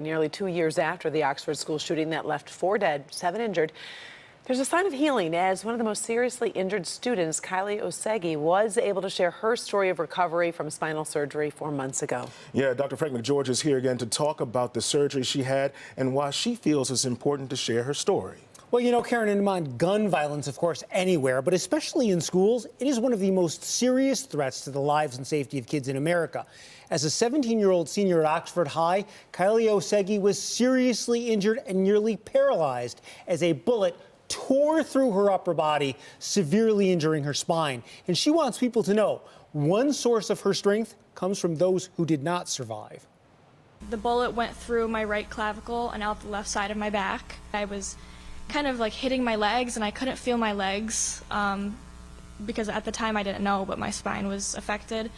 Nearly 2 years after the Oxford school shooting that left 4 dead, 7 injured, there's a sign of healing as one of the most seriously injured students, Kylie Ossege, was able to share her story of recovery from spinal surgery 4 months ago. Yeah, Dr. Frank McGeorge is here again to talk about the surgery she had and why she feels it's important to share her story. Well, you know, Karen and Amon, gun violence, of course, anywhere, but especially in schools, it is one of the most serious threats to the lives and safety of kids in America. As a 17-year-old senior at Oxford High, Kylie Ossege was seriously injured and nearly paralyzed as a bullet tore through her upper body, severely injuring her spine. And she wants people to know one source of her strength comes from those who did not survive. The bullet went through my right clavicle and out the left side of my back. I was kind of like hitting my legs and I couldn't feel my legs because at the time I didn't know, but my spine was affected.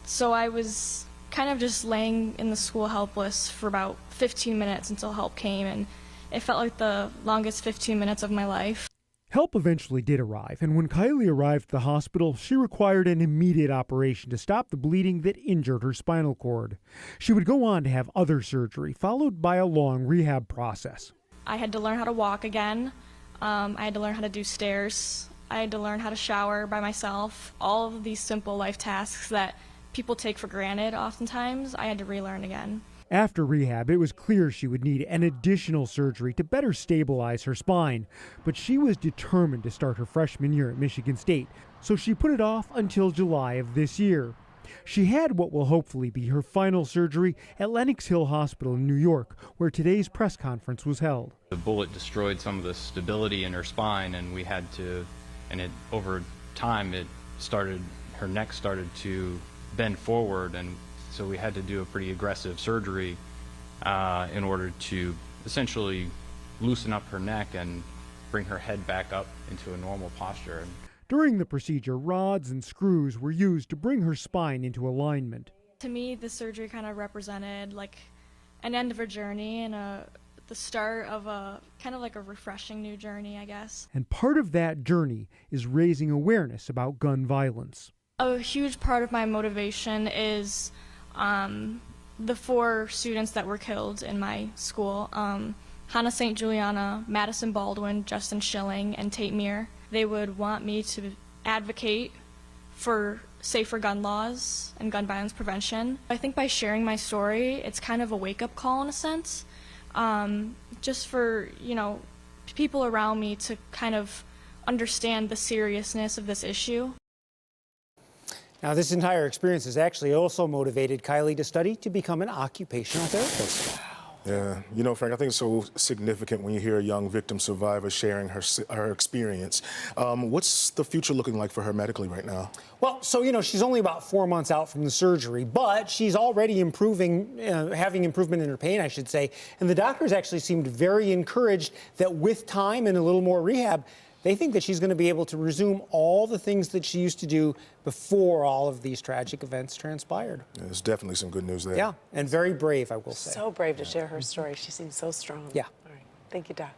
So I was kind of just laying in the school helpless for about 15 minutes until help came, and it felt like the longest 15 minutes of my life. Help eventually did arrive, and when Kylie arrived at the hospital, she required an immediate operation to stop the bleeding that injured her spinal cord. She would go on to have other surgery, followed by a long rehab process. I had to learn how to walk again. I had to learn how to do stairs. I had to learn how to shower by myself. All of these simple life tasks that people take for granted oftentimes, I had to relearn again. After rehab, it was clear she would need an additional surgery to better stabilize her spine, but she was determined to start her freshman year at Michigan State, so she put it off until July of this year. She had what will hopefully be her final surgery at Lenox Hill Hospital in New York, where today's press conference was held. The bullet destroyed some of the stability in her spine, and over time her neck started to bend forward, and so we had to do a pretty aggressive surgery in order to essentially loosen up her neck and bring her head back up into a normal posture. During the procedure, rods and screws were used to bring her spine into alignment. To me, the surgery kind of represented like an end of a journey and the start of a kind of like a refreshing new journey, I guess. And part of that journey is raising awareness about gun violence. A huge part of my motivation is the 4 students that were killed in my school, Hannah St. Juliana, Madison Baldwin, Justin Schilling, and Tate Meir. They would want me to advocate for safer gun laws and gun violence prevention. I think by sharing my story, it's kind of a wake-up call in a sense, just for, you know, people around me to kind of understand the seriousness of this issue. Now, this entire experience has actually also motivated Kylie to study to become an occupational therapist. Yeah, you know, Frank, I think it's so significant when you hear a young victim survivor sharing her experience. What's the future looking like for her medically right now? Well, so, you know, she's only about 4 months out from the surgery, but she's already improving, having improvement in her pain, I should say. And the doctors actually seemed very encouraged that with time and a little more rehab, they think that she's going to be able to resume all the things that she used to do before all of these tragic events transpired. Yeah, there's definitely some good news there. Yeah, and very brave, I will say. So brave to share her story. She seems so strong. Yeah. All right. Thank you, Doc.